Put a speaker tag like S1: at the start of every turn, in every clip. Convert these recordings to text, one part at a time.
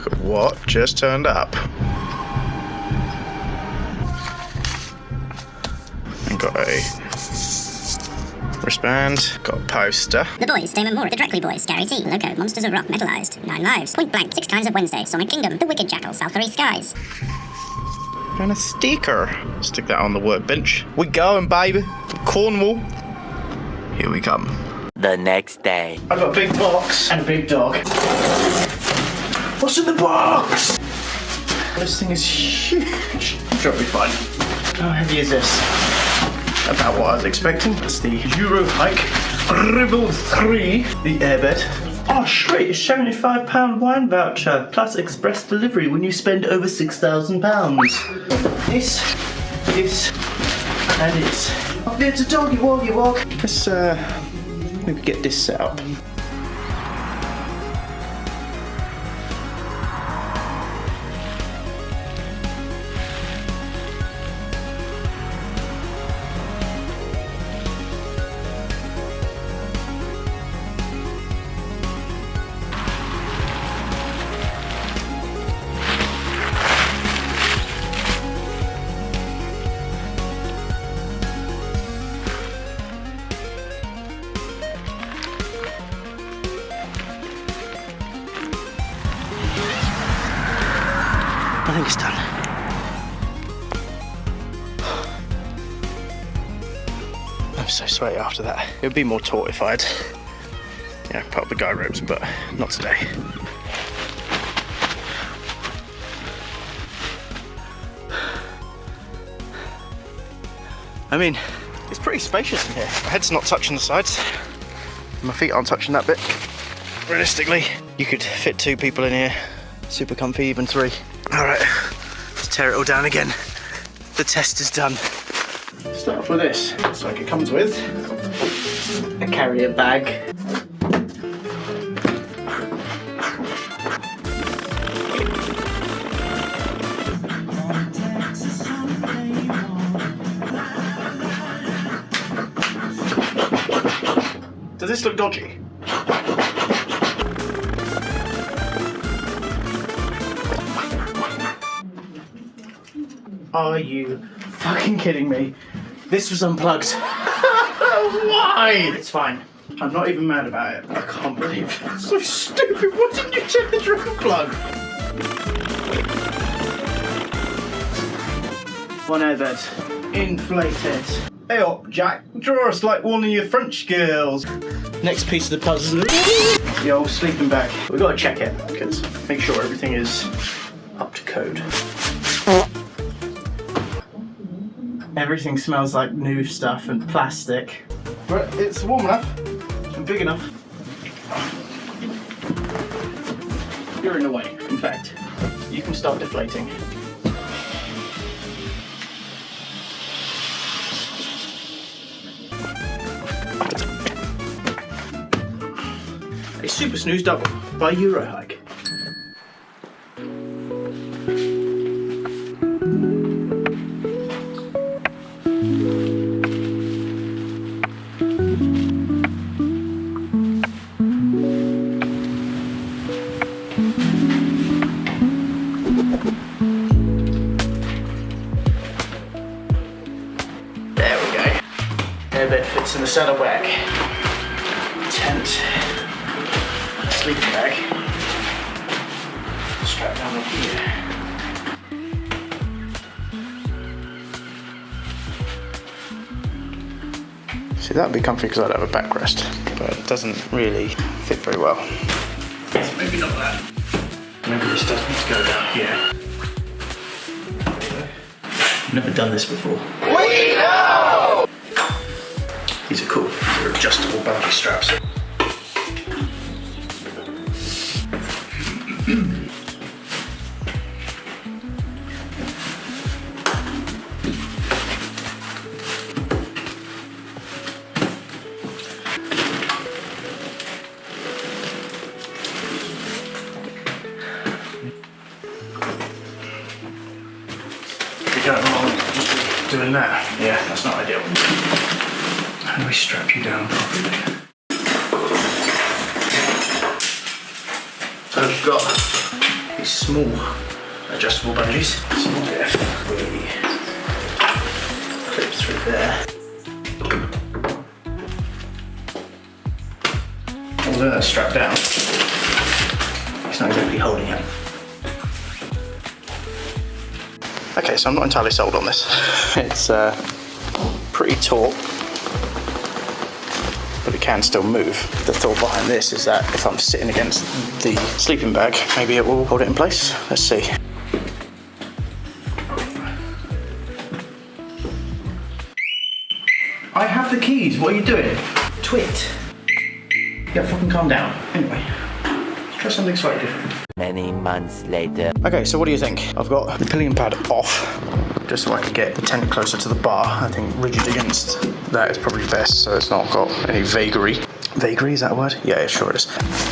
S1: look at what just turned up. And got a wristband, got a poster.
S2: The Boys, Damon Moore, The Dreckley Boys, Gary T, Loco, Monsters of Rock, Metalized, 9 Lives, Point Blank, 6 Times of Wednesday, Sonic Kingdom, The Wicked Jackal, South Korea Skies.
S1: And a sticker. Stick that on the workbench. We going, baby. Cornwall. Here we come.
S3: The next day.
S1: I've got a big box and a big dog. What's in the box? This thing is huge. I'm sure it'll be fine. How heavy is this? About what I was expecting. It's the Euro Hike Rebel 3, the airbed. Oh, sweet, a £75 wine voucher plus express delivery when you spend over £6,000. This, and this. It's a doggy woggy wog. Let's maybe get this set up. I think it's done. I'm so sweaty after that. It would be more taut if I'd, put up the guy ropes, but not today. I mean, it's pretty spacious in here. My head's not touching the sides. My feet aren't touching that bit. Realistically, you could fit 2 people in here. Super comfy, even 3. All right, let's tear it all down again. The test is done. Start off with this. Looks like it comes with a carrier bag. Does this look dodgy? Are you fucking kidding me? This was unplugged. Why? It's fine. I'm not even mad about it. I can't believe it. It's so stupid. Why didn't you check the triple plug? One airbed. Inflated. Hey up, Jack. Draw us like one of your French girls. Next piece of the puzzle. The old sleeping bag. We've got to check it, because make sure everything is up to code. Everything smells like new stuff and plastic. But it's warm enough and big enough. You're in the way. In fact, you can start deflating. A Super Snooze Double by Eurohike. Airbed fits in the saddlebag, tent, sleeping bag, strap down on here. See, that would be comfy because I'd have a backrest, but it doesn't really fit very well. So maybe not that. Maybe this does need to go down here. I've never done this before. We know! These are cool. They're adjustable bungee straps. You're going wrong just doing that. Yeah, that's not ideal. How do we strap you down properly? So I've got these small adjustable bungees. So if we clip through there. Although that's strapped down, it's not exactly holding it. Okay, so I'm not entirely sold on this. It's pretty taut, but it can still move. The thought behind this is that if I'm sitting against the sleeping bag, maybe it will hold it in place. Let's see. I have the keys, what are you doing? Twit. Yeah, fucking calm down. Anyway, let's try something slightly different.
S3: Many months later.
S1: Okay, so what do you think? I've got the pillion pad off, just so I can get the tent closer to the bar. I think rigid against that is probably best, so it's not got any vagary. Vagary, is that a word? Yeah, it sure is.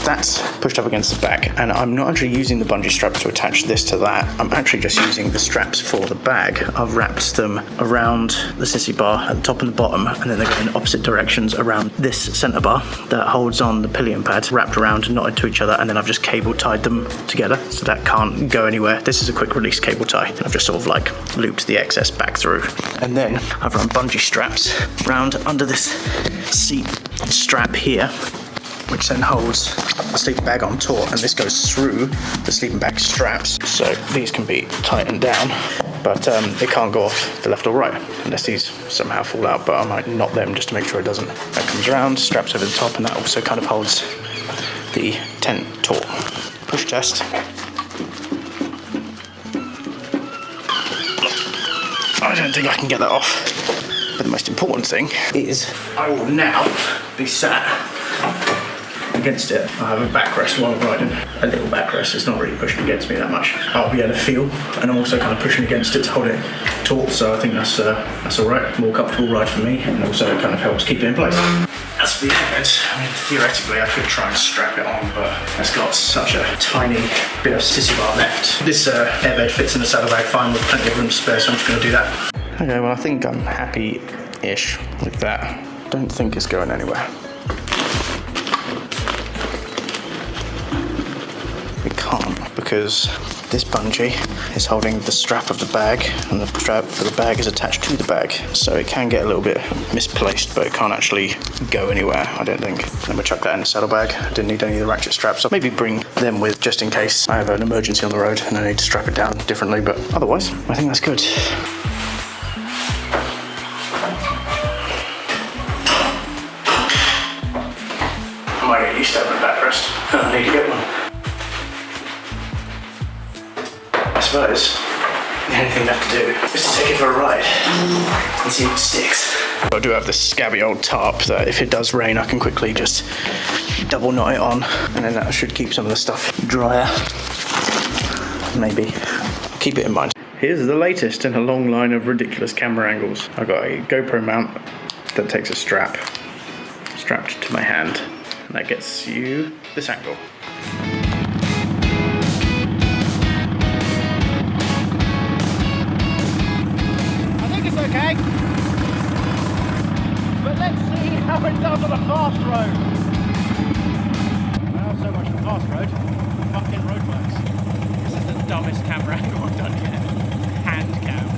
S1: That's pushed up against the back, and I'm not actually using the bungee straps to attach this to that. I'm actually just using the straps for the bag. I've wrapped them around the sissy bar at the top and the bottom, and then they go in opposite directions around this centre bar that holds on the pillion pad, wrapped around and knotted to each other, and then I've just cable tied them together so that can't go anywhere. This is a quick release cable tie. I've just sort of like looped the excess back through. And then I've run bungee straps round under this seat strap here, which then holds the sleeping bag on taut, and this goes through the sleeping bag straps, so these can be tightened down, but it can't go off the left or right unless these somehow fall out, but I might knot them just to make sure it doesn't. That comes around, straps over the top, and that also kind of holds the tent taut. Push test. I don't think I can get that off. But the most important thing is I will now be sat against it. I have a backrest while I'm riding. A little backrest, it's not really pushing against me that much. I'll be able to feel, and I'm also kind of pushing against it to hold it taut, so I think that's alright. More comfortable ride for me, and also it kind of helps keep it in place. As for the airbed, I mean, theoretically I could try and strap it on, but it's got such a tiny bit of sissy bar left. This airbed fits in the saddlebag fine with plenty of room to spare, so I'm just going to do that. Okay, well I think I'm happy-ish with that. Don't think it's going anywhere. It can't, because this bungee is holding the strap of the bag, and the strap for the bag is attached to the bag. So it can get a little bit misplaced, but it can't actually go anywhere, I don't think. I'm gonna chuck that in the saddlebag. I didn't need any of the ratchet straps, so maybe bring them with just in case I have an emergency on the road and I need to strap it down differently, but otherwise, I think that's good. I might get used to having a backrest. I need to get one. I suppose the only thing left to do is to take it for a ride and see if it sticks. I do have this scabby old tarp that if it does rain I can quickly just double knot it on, and then that should keep some of the stuff drier. Maybe. Keep it in mind. Here's the latest in a long line of ridiculous camera angles. I've got a GoPro mount that takes a strap strapped to my hand, and that gets you this angle. Okay, but let's see how it does on a fast road. Well, so much for fast road. Fucking roadworks. This is the dumbest camera angle I've done yet. Hand cam.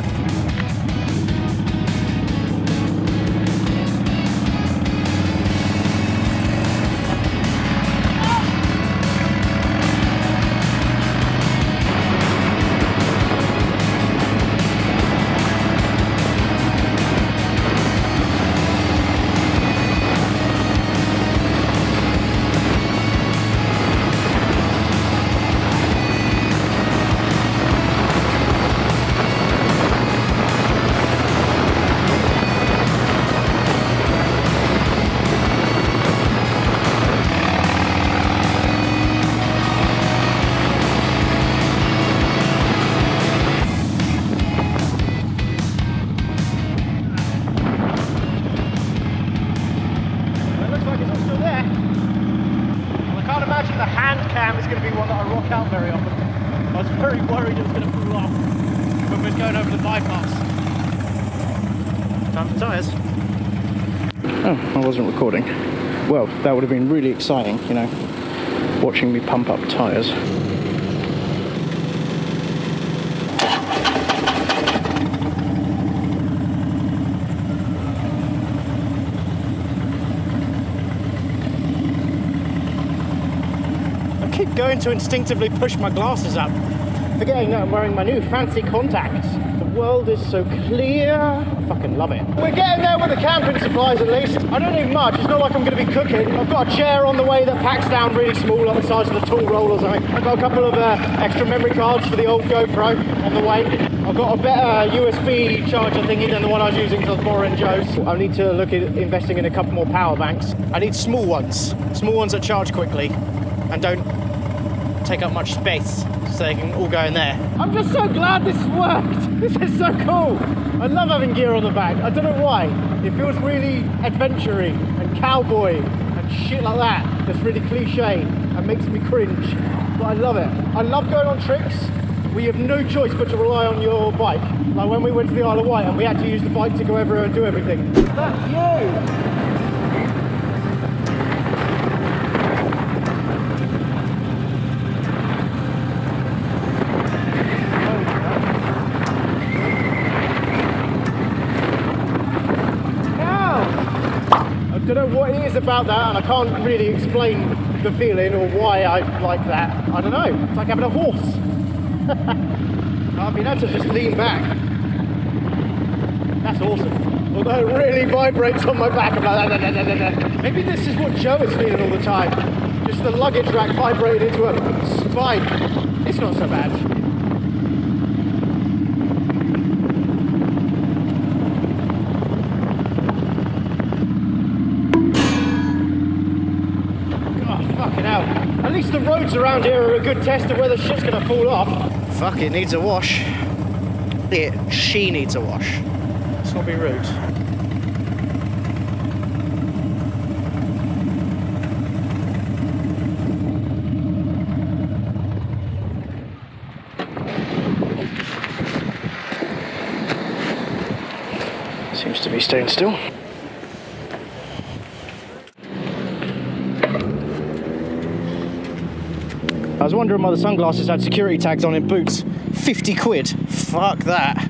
S1: Time for tyres. Oh, I wasn't recording. Well, that would have been really exciting, you know, watching me pump up tyres. going to instinctively push my glasses up, forgetting that I'm wearing my new fancy contacts. The world is so clear. I fucking love it. We're getting there with the camping supplies at least. I don't need much. It's not like I'm going to be cooking. I've got a chair on the way that packs down really small, like the size of the tool roll or something. I've got a couple of extra memory cards for the old GoPro on the way. I've got a better USB charger thingy than the one I was using because I was borrowing Joe's. I need to look at investing in a couple more power banks. I need small ones that charge quickly and don't take up much space, so they can all go in there. I'm just so glad this worked. This is so cool. I love having gear on the back. I don't know why. It feels really adventure-y and cowboy and shit like that. That's really cliche and makes me cringe. But I love it. I love going on trips where you have no choice but to rely on your bike. Like when we went to the Isle of Wight and we had to use the bike to go everywhere and do everything. That's you! I don't know what it is about that, and I can't really explain the feeling or why I like that. I don't know. It's like having a horse. I've been able to just lean back. That's awesome. Although it really vibrates on my back. I'm like, da, da, da, da, da. Maybe this is what Joe is feeling all the time. Just the luggage rack vibrating into a spike. It's not so bad. At least the roads around here are a good test of whether shit's gonna fall off. Fuck, it needs a wash. She needs a wash. Let's not be rude. Seems to be staying still. I was wondering why the sunglasses had security tags on in boots. 50 quid. Fuck that.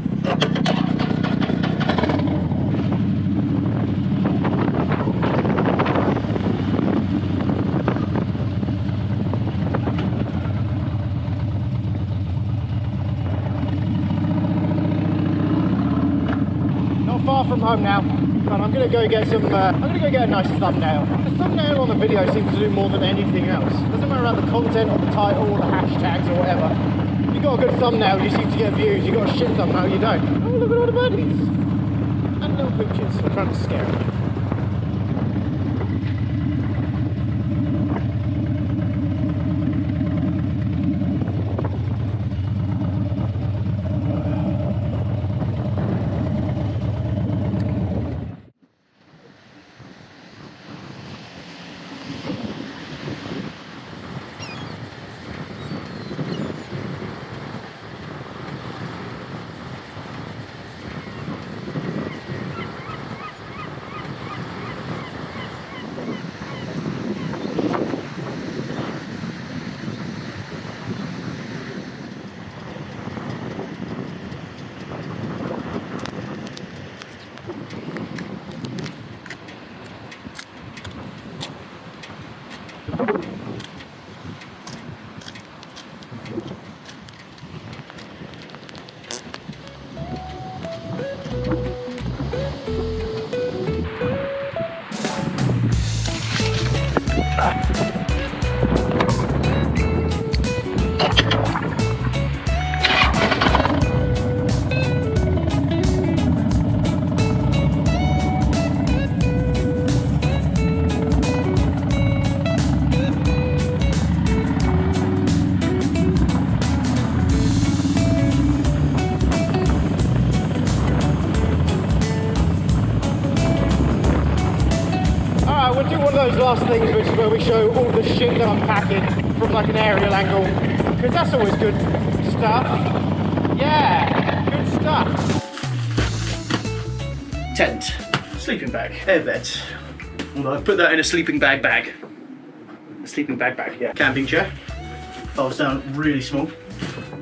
S1: Not far from home now. But I'm gonna go get some. I'm gonna go get a nice thumbnail. The thumbnail on the video seems to do more than anything else. Doesn't matter about the content or the title or the hashtags or whatever. If you got a good thumbnail, you seem to get views. You got a shit thumbnail, you don't. Oh, look at all the birdies and little pictures. I'm trying to scare them. Those last things, which is where we show all the shit that I'm packing from like an aerial angle, because that's always good stuff. Yeah, good stuff. Tent, sleeping bag, airbed. Although I've put that in a sleeping bag bag. A sleeping bag bag, yeah. Camping chair, folds down really small.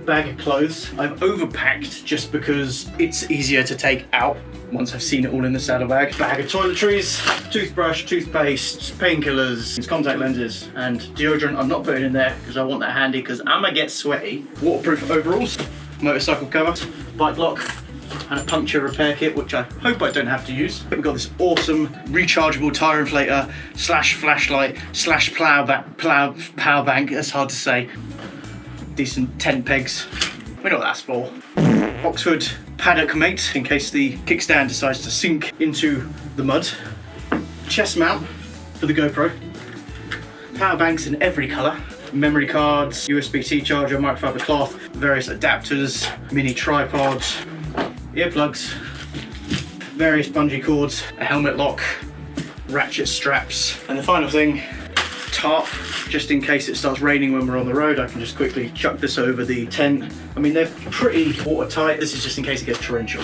S1: Bag of clothes. I've overpacked just because it's easier to take out once I've seen it all in the saddlebag. Bag of toiletries, toothbrush, toothpaste, painkillers, contact lenses, and deodorant I'm not putting in there because I want that handy because I'm gonna get sweaty. Waterproof overalls, motorcycle cover, bike lock, and a puncture repair kit, which I hope I don't have to use. We've got this awesome rechargeable tire inflator slash flashlight slash power bank, that's hard to say. Decent tent pegs, we know what that's for. Oxford paddock mate, in case the kickstand decides to sink into the mud. Chest mount for the GoPro. Power banks in every colour. Memory cards, USB-C charger, microfiber cloth, various adapters, mini tripod, earplugs, various bungee cords, a helmet lock, ratchet straps, and the final thing, tarp, just in case it starts raining when we're on the road. I can just quickly chuck this over the tent. I mean, they're pretty watertight. This is just in case it gets torrential.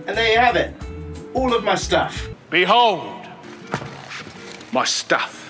S1: And there you have it, all of my stuff.
S4: Behold, my stuff.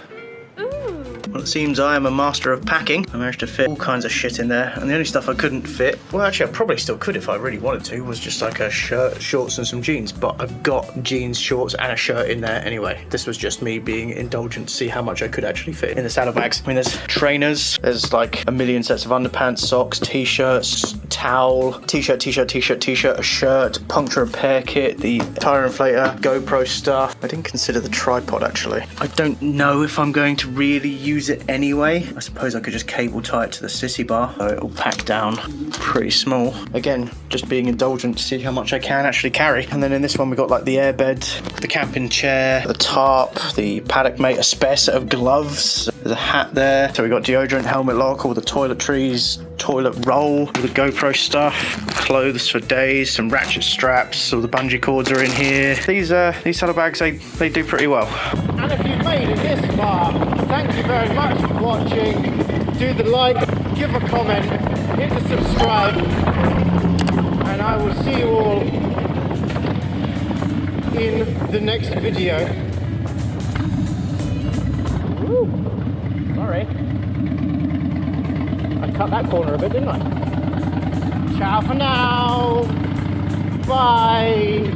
S1: Well, it seems I am a master of packing. I managed to fit all kinds of shit in there, and the only stuff I couldn't fit, well actually I probably still could if I really wanted to, was just like a shirt, shorts and some jeans, but I've got jeans, shorts and a shirt in there anyway. This was just me being indulgent to see how much I could actually fit in the saddlebags. I mean, there's trainers, there's like a million sets of underpants, socks, t-shirts, towel, t-shirt, a shirt, puncture repair kit, the tire inflator, GoPro stuff. I didn't consider the tripod actually. I don't know if I'm going to really use it anyway. I suppose I could just cable tie it to the sissy bar, so it'll pack down pretty small. Again, just being indulgent to see how much I can actually carry. And then in this one we got like the airbed, the camping chair, the tarp, the paddock mate, a spare set of gloves, there's a hat there. So we got deodorant, helmet lock, all the toiletries, toilet roll, all the GoPro stuff, clothes for days, some ratchet straps, all the bungee cords are in here. These saddlebags, they do pretty well.
S5: And if you've made it this far, thank you very much for watching. Do the like, give a comment, hit the subscribe, and I will see you all in the next video. Woo. Sorry. I cut that corner a bit, didn't I? Ciao for now. Bye.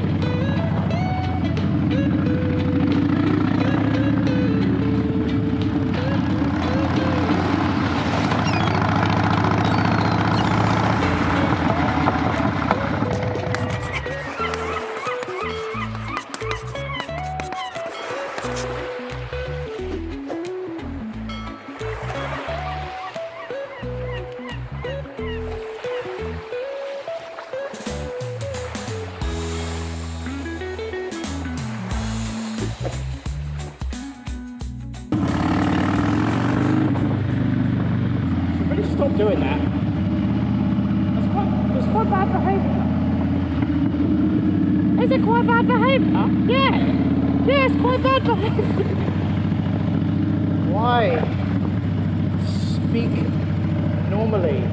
S5: Stop doing that. That's quite bad behaviour. Is it quite bad behaviour? Yeah, it's quite bad behaviour. Why? Speak normally.